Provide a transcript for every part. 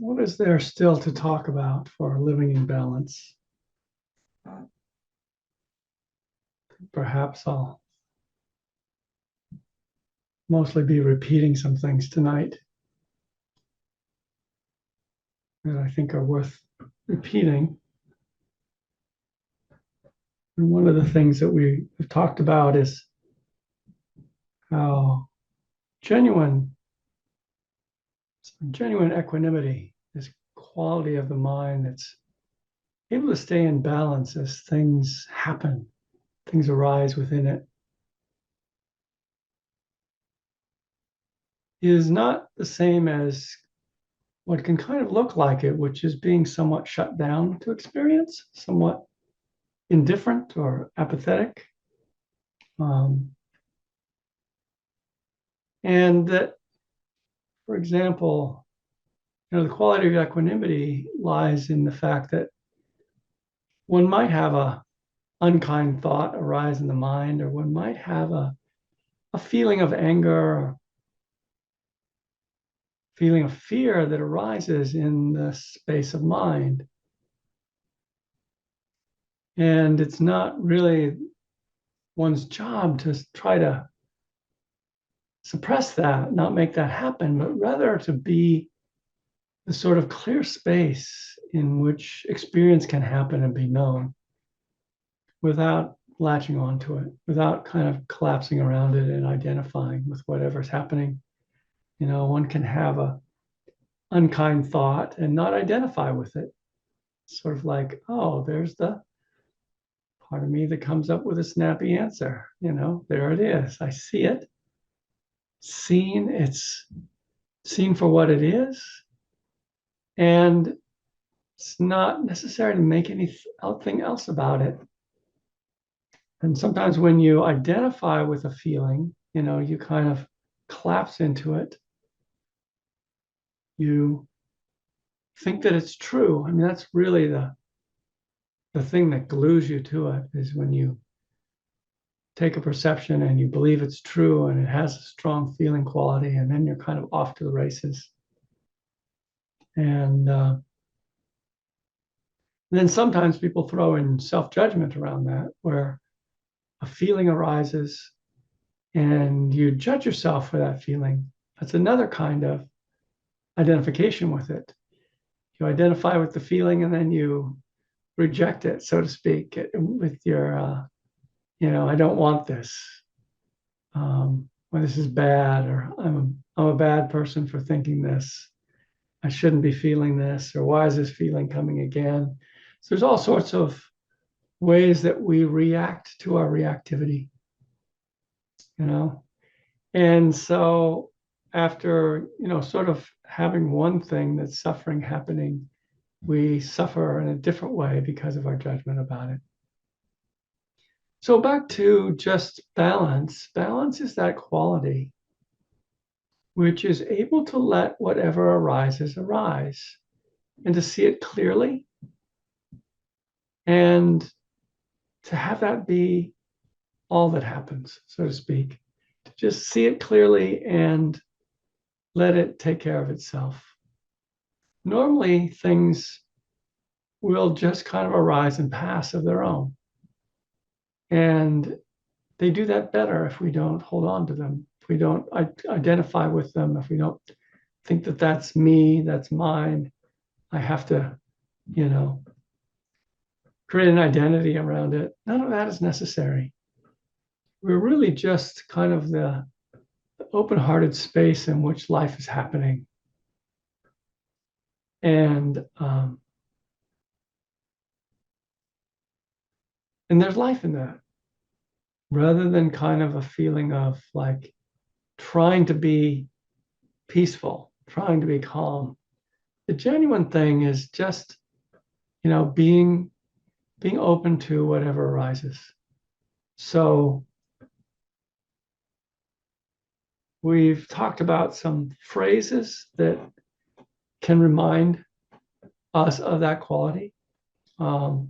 What is there still to talk about for living in balance? Perhaps I'll mostly be repeating some things tonight that I think are worth repeating. And one of the things that we have talked about is how genuine equanimity, this quality of the mind that's able to stay in balance as things happen, things arise within it, is not the same as what can kind of look like it, which is being somewhat shut down to experience, somewhat indifferent or apathetic. And that, for example, the quality of equanimity lies in the fact that one might have a unkind thought arise in the mind, or one might have a feeling of anger, or feeling of fear that arises in the space of mind. And it's not really one's job to try to suppress that, not make that happen, but rather to be the sort of clear space in which experience can happen and be known without latching onto it, without kind of collapsing around it and identifying with whatever's happening. One can have a unkind thought and not identify with it. Sort of like, oh, there's the part of me that comes up with a snappy answer. There it is. I see it. It's seen for what it is. And it's not necessary to make anything else about it. And sometimes when you identify with a feeling, you kind of collapse into it. You think that it's true. I mean, that's really the thing that glues you to it, is when you take a perception and you believe it's true and it has a strong feeling quality, and then you're kind of off to the races. And then sometimes people throw in self-judgment around that, where a feeling arises and you judge yourself for that feeling. That's another kind of identification with it. You identify with the feeling and then you reject it, so to speak, with your, I don't want this, or this is bad, or I'm a bad person for thinking this. I shouldn't be feeling this, or why is this feeling coming again? So there's all sorts of ways that we react to our reactivity, And so after, sort of having one thing that's suffering happening, we suffer in a different way because of our judgment about it. So back to just balance. Balance is that quality which is able to let whatever arises arise, and to see it clearly, and to have that be all that happens, so to speak. To just see it clearly and let it take care of itself. Normally, things will just kind of arise and pass of their own. And they do that better if we don't hold on to them, if we don't identify with them, if we don't think that that's me, that's mine. I have to, create an identity around it. None of that is necessary. We're really just kind of the open-hearted space in which life is happening. And there's life in that, rather than kind of a feeling of like trying to be peaceful, trying to be calm. The genuine thing is just, being open to whatever arises. So we've talked about some phrases that can remind us of that quality. And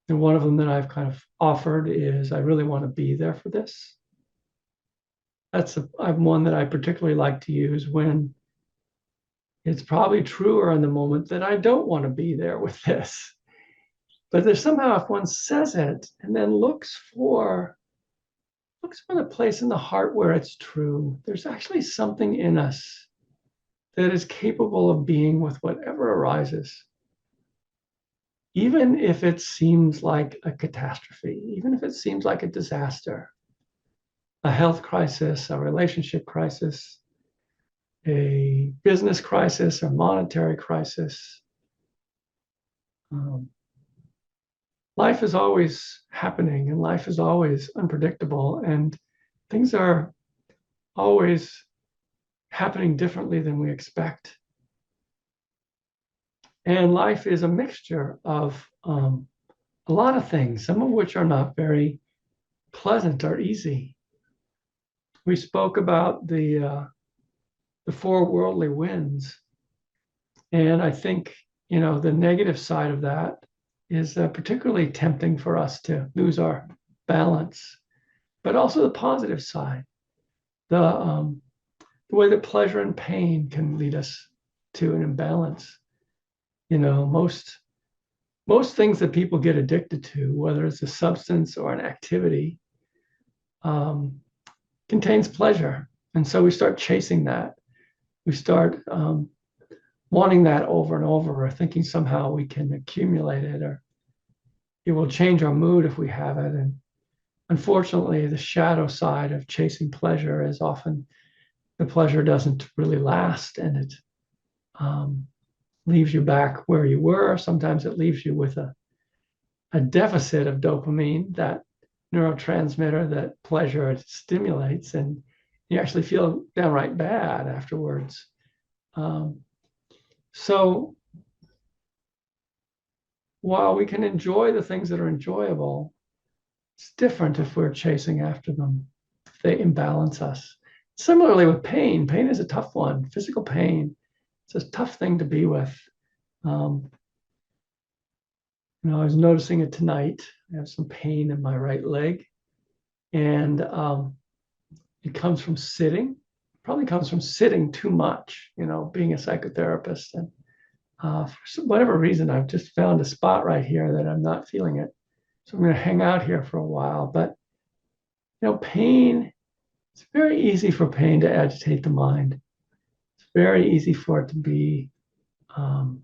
one of them that I've kind of offered is, I really want to be there for this. I'm one that I particularly like to use when, It's probably truer in the moment that I don't want to be there with this. But there's somehow, if one says it and then looks for the place in the heart where it's true, there's actually something in us that is capable of being with whatever arises, even if it seems like a catastrophe, even if it seems like a disaster, a health crisis, a relationship crisis, a business crisis, a monetary crisis. Um, Life is always happening and life is always unpredictable, and things are always happening differently than we expect. And life is a mixture of a lot of things, some of which are not very pleasant or easy. We spoke about the four worldly winds, and I think the negative side of that is particularly tempting for us to lose our balance, but also the positive side, the way that pleasure and pain can lead us to an imbalance. Most things that people get addicted to, whether it's a substance or an activity, um, contains pleasure. And so we start chasing that. We start wanting that over and over, or thinking somehow we can accumulate it, or it will change our mood if we have it. And unfortunately, the shadow side of chasing pleasure is often the pleasure doesn't really last, and it um, leaves you back where you were. Sometimes it leaves you with a deficit of dopamine, that neurotransmitter that pleasure stimulates, and you actually feel downright bad afterwards. Um, so while we can enjoy the things that are enjoyable, it's different if we're chasing after them, if they imbalance us. Similarly with pain, pain is a tough one. Physical pain, it's a tough thing to be with. Um, I was noticing it tonight. I have some pain in my right leg, and it comes from sitting. Probably comes from sitting too much. Being a psychotherapist, and for whatever reason, I've just found a spot right here that I'm not feeling it. So I'm going to hang out here for a while. But pain. It's very easy for pain to agitate the mind. It's very easy for it to be, um,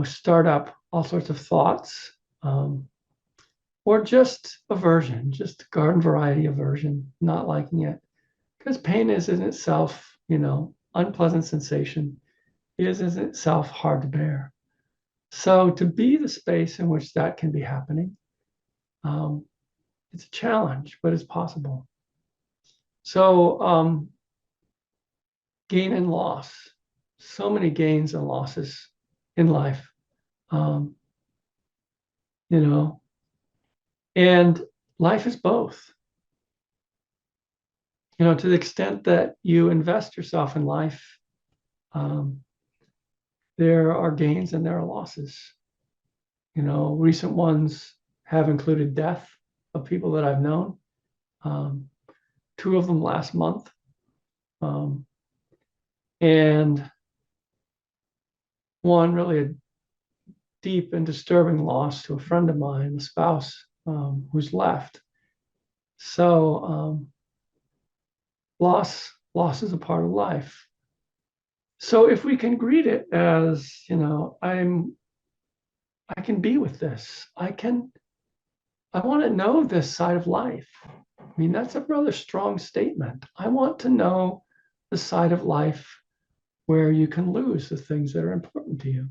start up all sorts of thoughts, or just aversion, just garden variety aversion, not liking it. Because pain is in itself, unpleasant sensation, is in itself hard to bear. So to be the space in which that can be happening, it's a challenge, but it's possible. So gain and loss, so many gains and losses in life, um, you know, and life is both. To the extent that you invest yourself in life, um, there are gains and there are losses. Recent ones have included death of people that I've known. Two of them last month. And one really a deep and disturbing loss to a friend of mine, a spouse who's left. So loss is a part of life. So if we can greet it as, I can be with this. I want to know this side of life. I mean, that's a rather strong statement. I want to know the side of life where you can lose the things that are important to you.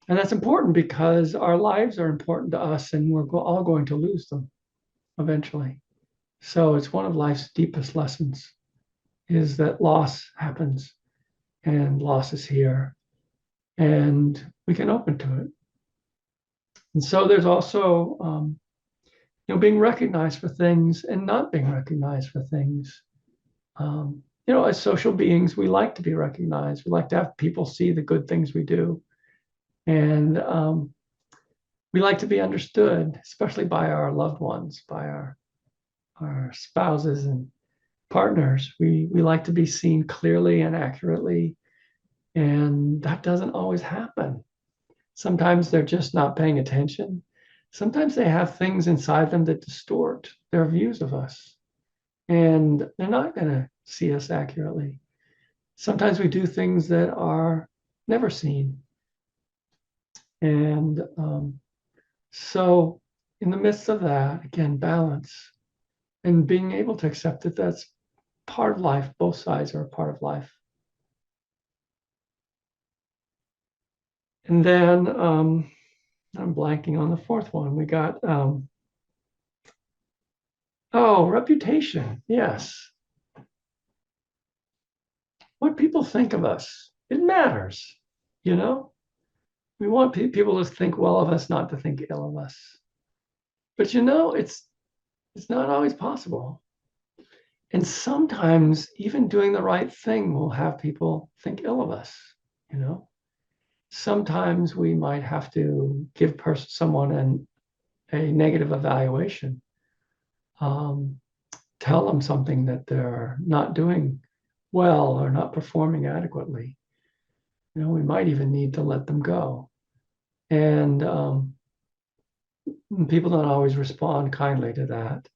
And that's important because our lives are important to us, and we're all going to lose them eventually. So it's one of life's deepest lessons, is that loss happens, and loss is here, and we can open to it. And so there's also, being recognized for things and not being recognized for things. As social beings, we like to be recognized. We like to have people see the good things we do. And we like to be understood, especially by our loved ones, by our spouses and partners. We like to be seen clearly and accurately, and that doesn't always happen. Sometimes they're just not paying attention. Sometimes they have things inside them that distort their views of us, and they're not going to see us accurately. Sometimes we do things that are never seen. And so, in the midst of that, again, balance and being able to accept that that's part of life. Both sides are a part of life. And then I'm blanking on the fourth one. We got, reputation. Yes. What people think of us, it matters. You know, we want people to think well of us, not to think ill of us. But it's not always possible. And sometimes even doing the right thing will have people think ill of us, you know. Sometimes we might have to give someone a negative evaluation, um, tell them something that they're not doing well or not performing adequately. You know, we might even need to let them go. And people don't always respond kindly to that.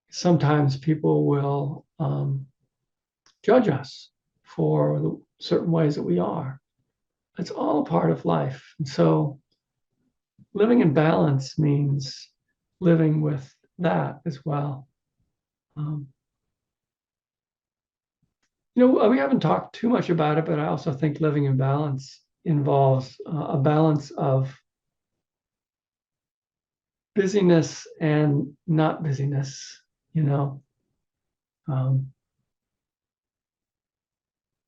Sometimes people will judge us for the certain ways that we are. It's all a part of life. And so living in balance means living with that as well. Um, we haven't talked too much about it, but I also think living in balance involves a balance of busyness and not busyness, you know. Um,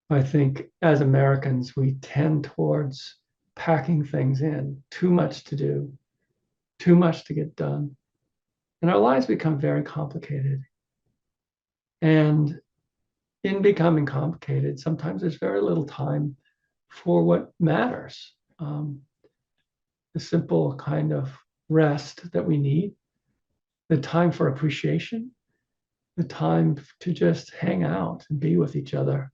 I think as Americans, we tend towards packing things in, too much to do, too much to get done. And our lives become very complicated. And in becoming complicated, sometimes there's very little time for what matters. The simple kind of rest that we need, the time for appreciation, the time to just hang out and be with each other.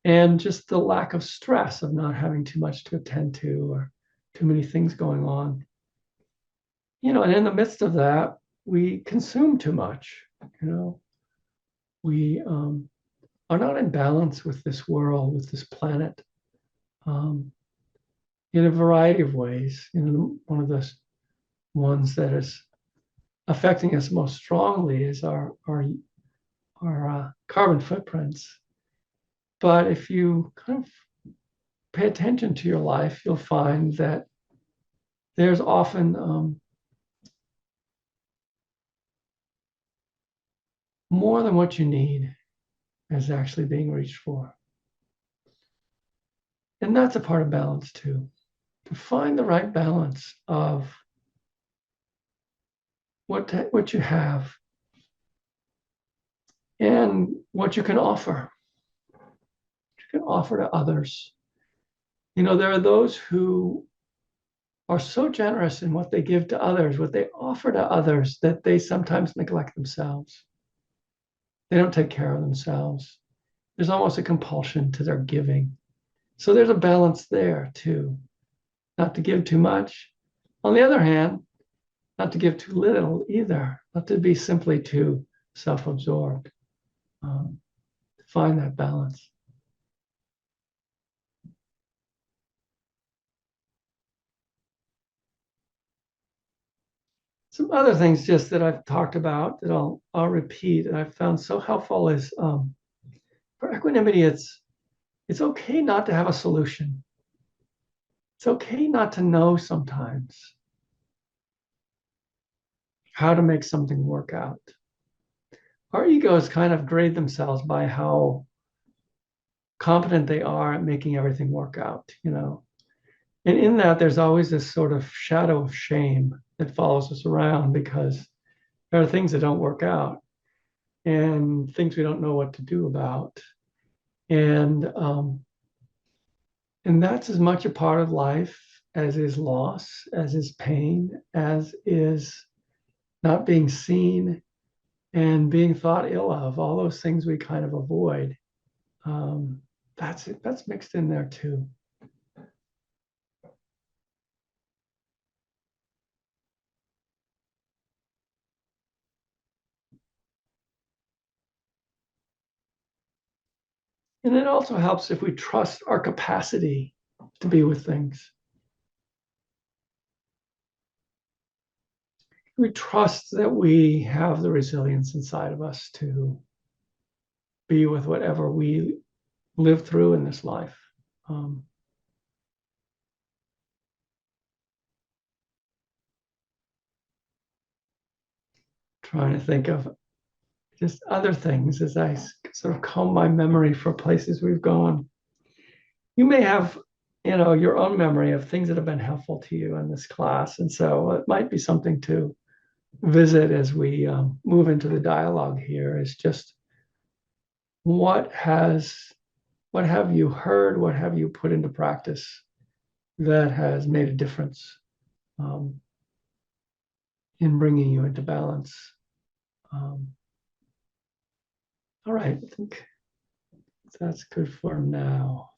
And just the lack of stress of not having too much to attend to or too many things going on. And in the midst of that, we consume too much. We are not in balance with this world, with this planet, in a variety of ways. One of the ones that is affecting us most strongly is our carbon footprints. But if you kind of pay attention to your life, you'll find that there's often more than what you need is actually being reached for. And that's a part of balance too, to find the right balance of what you have and what you can offer. You can offer to others. There are those who are so generous in what they give to others, what they offer to others, that they sometimes neglect themselves. They don't take care of themselves. There's almost a compulsion to their giving. So there's a balance there too, not to give too much. On the other hand, not to give too little either, not to be simply too self-absorbed. Find that balance. Some other things just that I've talked about that I'll repeat and I've found so helpful is for equanimity, it's okay not to have a solution. It's okay not to know sometimes how to make something work out. Our egos kind of grade themselves by how competent they are at making everything work out. And in that, there's always this sort of shadow of shame that follows us around because there are things that don't work out and things we don't know what to do about. And that's as much a part of life as is loss, as is pain, as is not being seen, and being thought ill of, all those things we kind of avoid. Um, that's mixed in there too. And it also helps if we trust our capacity to be with things. We trust that we have the resilience inside of us to be with whatever we live through in this life. Um, Trying to think of just other things as I sort of comb my memory for places we've gone. You may have, your own memory of things that have been helpful to you in this class, and so it might be something to visit as we move into the dialogue here. Is just what has what have you heard? What have you put into practice that has made a difference um, in bringing you into balance? Um, all right, I think that's good for now.